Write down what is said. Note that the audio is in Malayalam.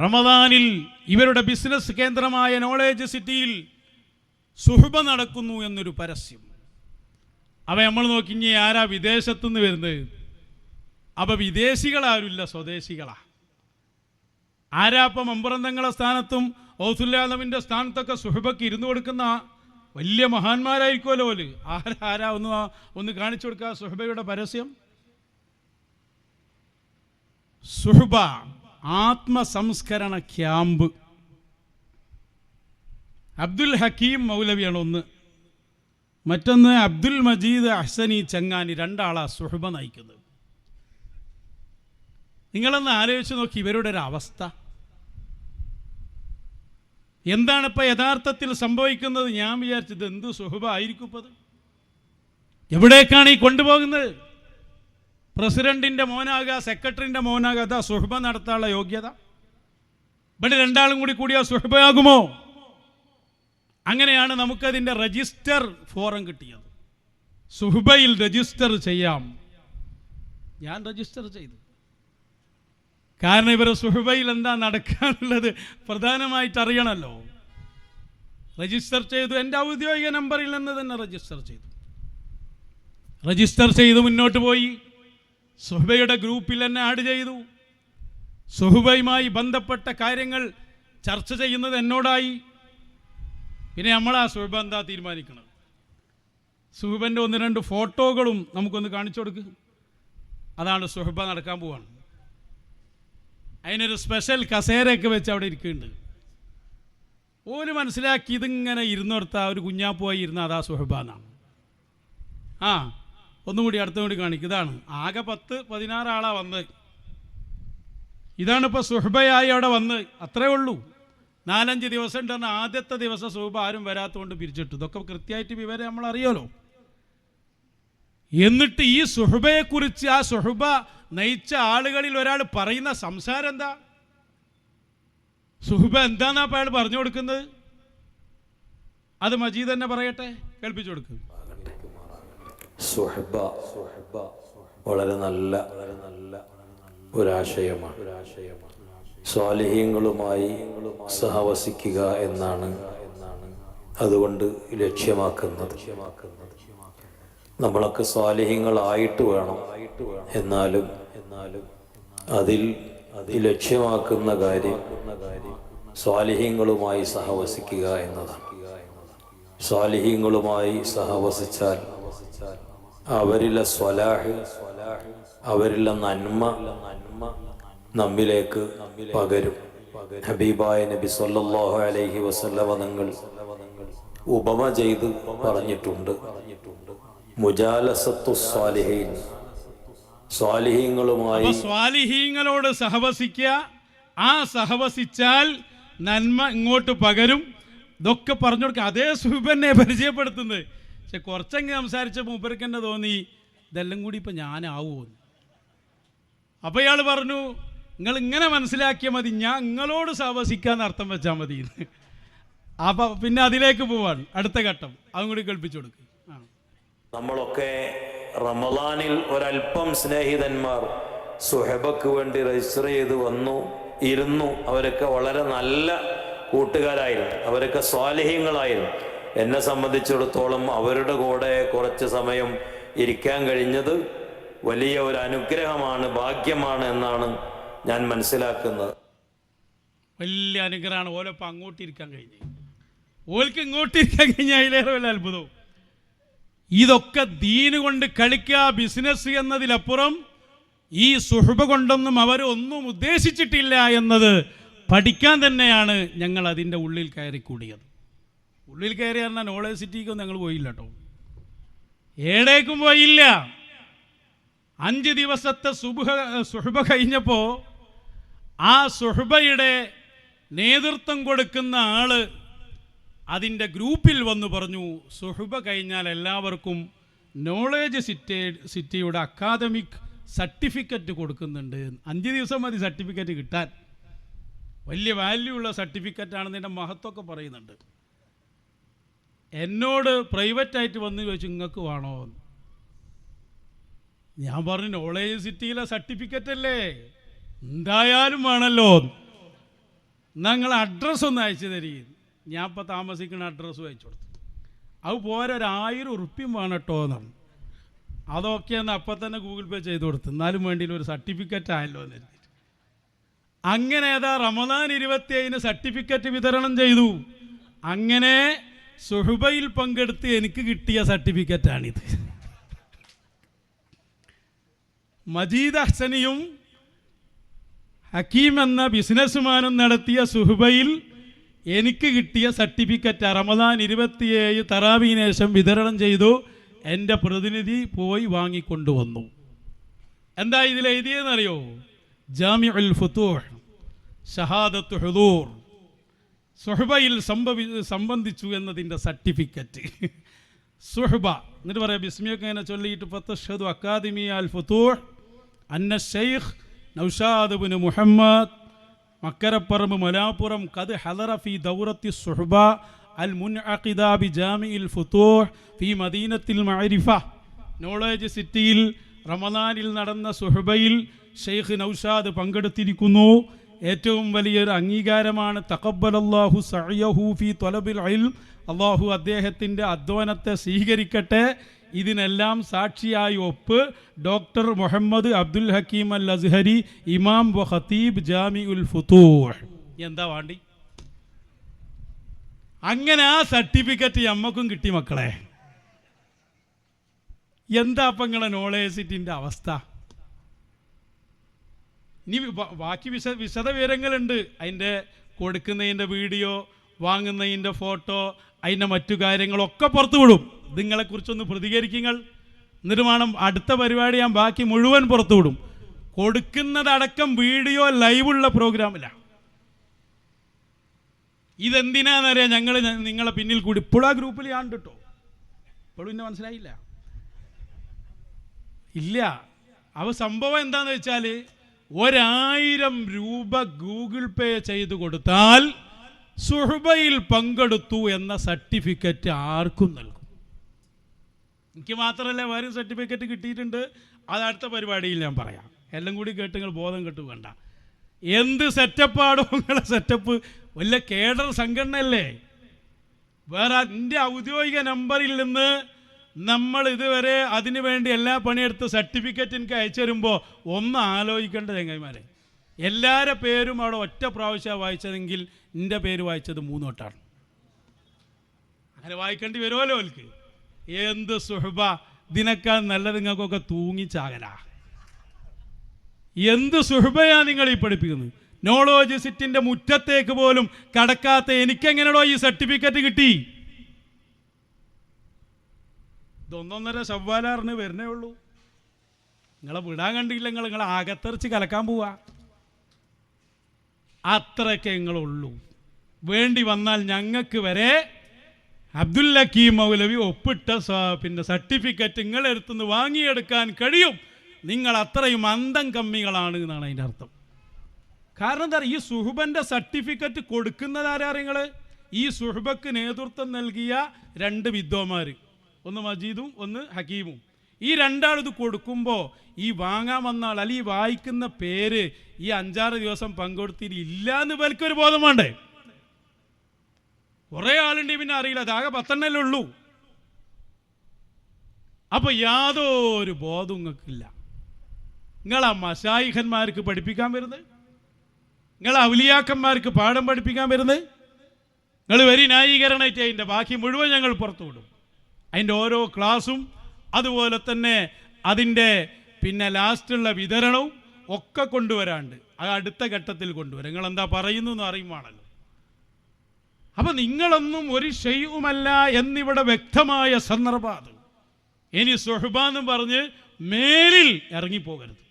റമദാനിൽ ഇവരുടെ ബിസിനസ് കേന്ദ്രമായ നോളേജ് സിറ്റിയിൽ സുഹബ നടക്കുന്നു എന്നൊരു പരസ്യം. അവ നമ്മൾ നോക്കി ഇനി ആരാ വിദേശത്തുനിന്ന് വരുന്നത്? അപ്പോൾ വിദേശികളാരുമില്ല, സ്വദേശികളാ. ആരാപ്പം മമ്പറന്തങ്ങളെ സ്ഥാനത്തും ഔസുല്ലാലമിൻ്റെ സ്ഥാനത്തൊക്കെ സുഹബക്ക് ഇരുന്ന് കൊടുക്കുന്ന വലിയ മഹാന്മാരായിരിക്കുമല്ലോ ഓല്. ആരാ ഒന്ന് കാണിച്ചു കൊടുക്കുക സുഹബയുടെ പരസ്യം. സുഹബ ആത്മസംസ്കരണ ക്യാമ്പ്. അബ്ദുൽ ഹക്കീം മൗലവിയാണ് ഒന്ന്, മറ്റൊന്ന് അബ്ദുൽ മജീദ് അഹ്സനി ചങ്ങാനി, രണ്ടാളാ സുഹബ നയിക്കുന്നത്. നിങ്ങളൊന്ന് ആലോചിച്ച് നോക്കി ഇവരുടെ ഒരു അവസ്ഥ എന്താണിപ്പോൾ യഥാർത്ഥത്തിൽ സംഭവിക്കുന്നത്. ഞാൻ വിചാരിച്ചത് എന്ത് സുഹബ ആയിരിക്കും ഇപ്പോൾ, എവിടേക്കാണ് ഈ കൊണ്ടുപോകുന്നത്? പ്രസിഡന്റിൻ്റെ മോനാകുക, സെക്രട്ടറിൻ്റെ മോനാകുക, അതാ സുഹബ നടത്താനുള്ള യോഗ്യത? ഇവിടെ രണ്ടാളും കൂടിയാ സുഹബയാകുമോ? അങ്ങനെയാണ് നമുക്കതിൻ്റെ രജിസ്റ്റർ ഫോറം കിട്ടിയത്. സുഹബയിൽ രജിസ്റ്റർ ചെയ്യാം. ഞാൻ രജിസ്റ്റർ ചെയ്തു. കാരണം ഇവർ സുഹബയിൽ എന്താ നടക്കാനുള്ളത് പ്രധാനമായിട്ട് അറിയണമല്ലോ. രജിസ്റ്റർ ചെയ്തു. എൻ്റെ ഔദ്യോഗിക നമ്പറിൽ നിന്ന് തന്നെ രജിസ്റ്റർ ചെയ്തു മുന്നോട്ട് പോയി. സുഹബയുടെ ഗ്രൂപ്പിൽ തന്നെ ആഡ് ചെയ്തു. സുഹബയുമായി ബന്ധപ്പെട്ട കാര്യങ്ങൾ ചർച്ച ചെയ്യുന്നത് എന്നോടായി. പിന്നെ നമ്മളാ സുഹബ എന്താ തീരുമാനിക്കണം. സുഹബൻ്റെ 1-2 ഫോട്ടോകളും നമുക്കൊന്ന് കാണിച്ചു കൊടുക്കുക. അതാണ് സുഹബ നടക്കാൻ പോവാണ്. അതിനൊരു സ്പെഷ്യൽ കസേരയൊക്കെ വെച്ച് അവിടെ ഇരിക്കുന്നുണ്ട്. ഓര് മനസ്സിലാക്കി ഇതിങ്ങനെ ഇരുന്നിടത്താൽ ഒരു കുഞ്ഞാപ്പോയി ഇരുന്ന അതാ സുഹബ എന്നാണ്. ഒന്നുകൂടി അടുത്തുകൂടി കാണിക്കും. ഇതാണ് ആകെ 10-16 ആളാ വന്നത്. ഇതാണിപ്പോൾ സുഹബയായി അവിടെ വന്ന്. അത്രേ ഉള്ളൂ. 4-5 ദിവസം ഉണ്ടെന്ന്. ആദ്യത്തെ ദിവസം സുഹബ ആരും വരാത്തതുകൊണ്ട് പിരിച്ചിട്ടു. ഇതൊക്കെ കൃത്യമായിട്ട് വിവരം നമ്മൾ അറിയാലോ. എന്നിട്ട് ഈ സുഹബയെക്കുറിച്ച് ആ സുഹബ നയിച്ച ആളുകളിൽ ഒരാൾ പറയുന്ന സംസാരം എന്താ? സുഹബ എന്താന്നാ അപ്പോൾ അയാൾ പറഞ്ഞു കൊടുക്കുന്നത്? അത് മജീദ് തന്നെ പറയട്ടെ, കേൾപ്പിച്ചു കൊടുക്കും. സുഹബ വളരെ നല്ല ഒരാശയമാണ്. സ്വാലിഹീങ്ങളുമായി സഹവസിക്കുക എന്നാണ് അതുകൊണ്ട് ലക്ഷ്യമാക്കുന്നത്. നമ്മളൊക്കെ സ്വാലിഹീങ്ങളായിട്ട് വേണം. എന്നാലും അതിൽ ലക്ഷ്യമാക്കുന്ന കാര്യം സ്വാലിഹീങ്ങളുമായി സഹവസിക്കുക എന്നതാണ്. സ്വാലിഹീങ്ങളുമായി സഹവസിച്ചാൽ അവരിലെ സ്വലാഹ്, അവരിലെ നന്മ നമ്മിലേക്ക് പകരും. ഹബീബായ നബി സല്ലല്ലാഹു അലൈഹി വസല്ലമ തങ്ങൾ ഉപമ ചെയ്ത് പറഞ്ഞിട്ടുണ്ട്. മുജാലസത്തു സ്വാലിഹീൻ, സ്വാലിഹീങ്ങളുമായി സ്വാലിഹീങ്ങളോട് സഹവസിക്കുക. ആ സഹവസിച്ചാൽ നന്മ ഇങ്ങോട്ട് പകരും. ഇതൊക്കെ പറഞ്ഞു കൊടുക്കുക. അതേ സുഹബനെ പരിചയപ്പെടുത്തുന്നത്. പക്ഷെ കുറച്ചെങ്കിലും സംസാരിച്ച മൂപ്പർക്ക് തന്നെ തോന്നി ഇതെല്ലാം കൂടി ഇപ്പം ഞാനാവുമോ. അപ്പോൾ ഇയാൾ പറഞ്ഞു നിങ്ങൾ ഇങ്ങനെ മനസ്സിലാക്കിയാൽ മതി, ഞാൻ നിങ്ങളോട് സഹവസിക്കാന്ന് അർത്ഥം വെച്ചാൽ മതി. അപ്പം പിന്നെ അതിലേക്ക് പോവാണ് അടുത്ത ഘട്ടം. അതും കൂടി കേൾപ്പിച്ചു കൊടുക്കുക. നമ്മളൊക്കെ റമദാനിൽ ഒരല്പം സ്നേഹിതന്മാർ സുഹബക്ക് വേണ്ടി രജിസ്റ്റർ ചെയ്ത് ഇരുന്നു. അവരൊക്കെ വളരെ നല്ല കൂട്ടുകാരായിരുന്നു. അവരൊക്കെ സ്വാലിഹീങ്ങളായിരുന്നു. എന്നെ സംബന്ധിച്ചിടത്തോളം അവരുടെ കൂടെ കുറച്ച് സമയം ഇരിക്കാൻ കഴിഞ്ഞത് വലിയ ഒരു അനുഗ്രഹമാണ്, ഭാഗ്യമാണ് എന്നാണ് ഞാൻ മനസ്സിലാക്കുന്നത്. വലിയ അനുഗ്രഹമാണ്. ഓലപ്പം അങ്ങോട്ടിരിക്കാൻ കഴിഞ്ഞു. ഓൽക്ക് ഇങ്ങോട്ടിരിക്കാൻ കഴിഞ്ഞാൽ അതിലേറെ വലിയ അത്ഭുതവും. ഇതൊക്കെ ദീന് കൊണ്ട് കളിക്കുക, ബിസിനസ് എന്നതിലപ്പുറം ഈ സുഹബ കൊണ്ടൊന്നും അവരൊന്നും ഉദ്ദേശിച്ചിട്ടില്ല എന്നത് പഠിക്കാൻ തന്നെയാണ് ഞങ്ങൾ അതിൻ്റെ ഉള്ളിൽ കയറി കൂടിയത്. ഉള്ളിൽ കയറി പറഞ്ഞാൽ നോളേജ് സിറ്റിക്കൊന്നും ഞങ്ങൾ പോയില്ല കേട്ടോ. ഏടേക്കും പോയില്ല. 5 ദിവസത്തെ സുഹബ കഴിഞ്ഞപ്പോൾ ആ സുഹബയുടെ നേതൃത്വം കൊടുക്കുന്ന ആള് അതിൻ്റെ ഗ്രൂപ്പിൽ വന്ന് പറഞ്ഞു, സുഹബ കഴിഞ്ഞാൽ എല്ലാവർക്കും നോളേജ് സിറ്റിയുടെ അക്കാദമിക് സർട്ടിഫിക്കറ്റ് കൊടുക്കുന്നുണ്ട്. 5 ദിവസം മതി സർട്ടിഫിക്കറ്റ് കിട്ടാൻ. വലിയ വാല്യൂ ഉള്ള സർട്ടിഫിക്കറ്റാണെന്നതിൻ്റെ മഹത്വമൊക്കെ പറയുന്നുണ്ട്. എന്നോട് പ്രൈവറ്റായിട്ട് വന്ന് ചോദിച്ചു നിങ്ങൾക്ക് വേണോ? ഞാൻ പറഞ്ഞു നോളേജ് സിറ്റിയിലെ സർട്ടിഫിക്കറ്റ് അല്ലേ, എന്തായാലും വേണമല്ലോ. നിങ്ങൾ അഡ്രസ്സ് ഒന്ന് അയച്ചു തരീ. ഞാൻ ഇപ്പോൾ താമസിക്കുന്ന അഡ്രസ്സും അയച്ചു കൊടുത്തു. അത് പോരെ, 1000 ഉറുപ്പ്യം വേണം കേട്ടോ എന്ന് പറഞ്ഞു. അതൊക്കെ ഒന്ന് അപ്പം തന്നെ ഗൂഗിൾ പേ ചെയ്ത് കൊടുത്തു. എന്നാലും വേണ്ടിയില്ല, ഒരു സർട്ടിഫിക്കറ്റ് ആയല്ലോ എന്ന് കരുതിയിട്ട്. അങ്ങനെ ഏതാ റമദാൻ 27 സർട്ടിഫിക്കറ്റ് വിതരണം ചെയ്തു. അങ്ങനെ സുഹബയിൽ പങ്കെടുത്ത് എനിക്ക് കിട്ടിയ സർട്ടിഫിക്കറ്റാണിത്. മജീദ് അഹ്സനിയും ഹക്കീം എന്ന ബിസിനസ്മാനും നടത്തിയ സുഹബയിൽ എനിക്ക് കിട്ടിയ സർട്ടിഫിക്കറ്റ് റമദാൻ 27 തറാവീന് ശേഷം വിതരണം ചെയ്തു. എൻ്റെ പ്രതിനിധി പോയി വാങ്ങിക്കൊണ്ടുവന്നു. എന്താ ഇതിൽ എഴുതിയെന്നറിയോ? ജാമിഉൽ ഫുതൂഹ് ഷഹാദത്തു ഹുദൂർ, സുഹബയിൽ സംബന്ധിച്ചു എന്നതിൻ്റെ സർട്ടിഫിക്കറ്റ്. സുഹബ എന്നിട്ട് പറയാം, ബിസ്മിയൊക്കെ ഇങ്ങനെ ചൊല്ലിയിട്ട് ഫതഷ്ഹദു അക്കാദമി അൽ ഫുതൂഹ് അന്ന ഷെയ്ഖ് നൗഷാദ് ബിൻ മുഹമ്മദ് മക്കരപ്പറമ്പ് മലാപ്പുറം ഖദ് ഹദറ ഫി ദൗറത്തി സുഹബ അൽ മുൻഅഖിദ ബി ജാമിഉൽ ഫുതൂഹ് ഫി മദീനത്തിൽ മഅരിഫ. നോളേജ് സിറ്റിയിൽ റമദാനിൽ നടന്ന സുഹബയിൽ ഷെയ്ഖ് നൗഷാദ് പങ്കെടുത്തിരിക്കുന്നു. ഏറ്റവും വലിയൊരു അംഗീകാരമാണ്. തഖബ്ബലല്ലാഹു സഅയഹു ഫി ത്വലബിൽ ഇൽം, അള്ളാഹു അദ്ദേഹത്തിൻ്റെ അധ്വാനത്തെ സ്വീകരിക്കട്ടെ. ഇതിനെല്ലാം സാക്ഷിയായി ഒപ്പ് ഡോക്ടർ മുഹമ്മദ് അബ്ദുൽ ഹക്കീം അൽ അസ്ഹരി, ഇമാം വ ഖതീബ് ജാമിഉൽ ഫുതൂഹ്. എന്താ വേണ്ടി? അങ്ങനെ ആ സർട്ടിഫിക്കറ്റ് നമ്മക്കും കിട്ടി മക്കളെ. എന്താ അപ്പം നിങ്ങളെ നോളേജ് സിറ്റിൻ്റെ അവസ്ഥ? ഇനി ബാക്കി വിശദ വിവരങ്ങളുണ്ട്. അതിൻ്റെ കൊടുക്കുന്നതിൻ്റെ വീഡിയോ, വാങ്ങുന്നതിൻ്റെ ഫോട്ടോ, അതിൻ്റെ മറ്റു കാര്യങ്ങളൊക്കെ പുറത്തു വിടും. നിങ്ങളെക്കുറിച്ചൊന്ന് പ്രതികരിക്കുക. എന്നിട്ട് വേണം അടുത്ത പരിപാടി ഞാൻ ബാക്കി മുഴുവൻ പുറത്തു വിടും. കൊടുക്കുന്നതടക്കം വീഡിയോ ലൈവുള്ള പ്രോഗ്രാമിലാണ്. ഇതെന്തിനാണെന്നറിയാം? ഞങ്ങൾ നിങ്ങളെ പിന്നിൽ കൂടി ഇപ്പോഴും ആ ഗ്രൂപ്പിൽ ഞാൻ കേട്ടോ. ഇപ്പോഴും എന്നെ മനസ്സിലായില്ല ഇല്ല. അവ സംഭവം എന്താണെന്ന് വെച്ചാൽ 1000 രൂപ ഗൂഗിൾ പേ ചെയ്ത് കൊടുത്താൽ സുഹബയിൽ പങ്കെടുത്തു എന്ന സർട്ടിഫിക്കറ്റ് ആർക്കും നൽകും. എനിക്ക് മാത്രമല്ല, വേറെ സർട്ടിഫിക്കറ്റ് കിട്ടിയിട്ടുണ്ട്. അത് അടുത്ത പരിപാടിയിൽ ഞാൻ പറയാം. എല്ലാം കൂടി കേട്ട് നിങ്ങൾ ബോധം കെട്ടു വേണ്ട. എന്ത് സെറ്റപ്പാണോ നിങ്ങളെ സെറ്റപ്പ്? വല്ല കേഡർ സംഘടനയല്ലേ? വേറെ എൻ്റെ ഔദ്യോഗിക നമ്പറിൽ നിന്ന് നമ്മൾ ഇതുവരെ അതിനു വേണ്ടി എല്ലാ പണിയെടുത്ത് സർട്ടിഫിക്കറ്റ് എനിക്ക് അയച്ചു തരുമ്പോൾ ഒന്ന് ആലോചിക്കേണ്ട ചങ്ങായിമാരെ. എല്ലാവരുടെ പേരും അവിടെ ഒറ്റ പ്രാവശ്യമാണ് വായിച്ചതെങ്കിൽ എൻ്റെ പേര് വായിച്ചത് 3 വട്ടമാണ്. അങ്ങനെ വായിക്കേണ്ടി വരുമല്ലോ അവർക്ക്. എന്ത് സുഹബ! ഇതിനേക്കാൾ നല്ലത് നിങ്ങൾക്കൊക്കെ തൂങ്ങിച്ചാകല. എന്ത് സുഹബയാ നിങ്ങൾ ഈ പഠിപ്പിക്കുന്നത്? നോളജ് സിറ്റിൻ്റെ മുറ്റത്തേക്ക് പോലും കടക്കാത്ത എനിക്കെങ്ങനെയോ ഈ സർട്ടിഫിക്കറ്റ് കിട്ടി? ഇതൊന്നൊന്നര ശവ്വാലാറിന് വരുന്നേ ഉള്ളൂ. നിങ്ങളെ വിടാൻ കണ്ടില്ല. നിങ്ങളെ അകത്തെറിച്ച് കലക്കാൻ പോവാ. അത്രയൊക്കെ നിങ്ങളുള്ളൂ. വേണ്ടി വന്നാൽ ഞങ്ങൾക്ക് വരെ അബ്ദുൽ ഹക്കീം മൗലവി ഒപ്പിട്ട സർട്ടിഫിക്കറ്റ് നിങ്ങളെടുത്തുനിന്ന് വാങ്ങിയെടുക്കാൻ കഴിയും. നിങ്ങൾ അത്രയും അന്തം കമ്മികളാണ് എന്നാണ് അതിൻ്റെ അർത്ഥം. കാരണം എന്താ? ഈ സുഹബൻ്റെ സർട്ടിഫിക്കറ്റ് കൊടുക്കുന്നതാരാ നിങ്ങൾ? ഈ സുഹബക്ക് നേതൃത്വം നൽകിയ 2 വിദ്വാന്മാർ, ഒന്ന് മജീദും ഒന്ന് ഹക്കീമും. ഈ രണ്ടാളിത് കൊടുക്കുമ്പോൾ ഈ വാങ്ങാൻ വന്ന ആൾ അല്ലെങ്കിൽ വായിക്കുന്ന പേര് ഈ 5-6 ദിവസം പങ്കെടുത്തിട്ട് ഇല്ല എന്ന് വലിക്കൊരു ബോധം വേണ്ടേ? കുറേ ആളുണ്ട് പിന്നെ അറിയില്ല. അതാകെ 10 ഉള്ളൂ. അപ്പോൾ യാതൊരു ബോധവും നിങ്ങൾക്കില്ല. നിങ്ങളാ മശായിഖന്മാർക്ക് പഠിപ്പിക്കാൻ വരുന്നത്, നിങ്ങൾ ഔലിയാക്കന്മാർക്ക് പാഠം പഠിപ്പിക്കാൻ വരുന്നത്. നിങ്ങൾ വരി ന്യായീകരണമായിട്ട് അതിൻ്റെ ബാക്കി മുഴുവൻ ഞങ്ങൾ പുറത്തു വിടും. അതിൻ്റെ ഓരോ ക്ലാസ്സും അതുപോലെ തന്നെ അതിൻ്റെ ലാസ്റ്റുള്ള വിതരണവും ഒക്കെ കൊണ്ടുവരാണ്ട് അത് അടുത്ത ഘട്ടത്തിൽ കൊണ്ടുവരാം. നിങ്ങളെന്താ പറയുന്നു എന്ന് അറിയുവാണല്ലോ. അപ്പം നിങ്ങളൊന്നും ഒരു ഷെയ്യുമല്ല എന്നിവിടെ വ്യക്തമായ സന്ദർഭം. ഇനി സുഹബ എന്ന് പറഞ്ഞ് മേലിൽ ഇറങ്ങിപ്പോകരുത്.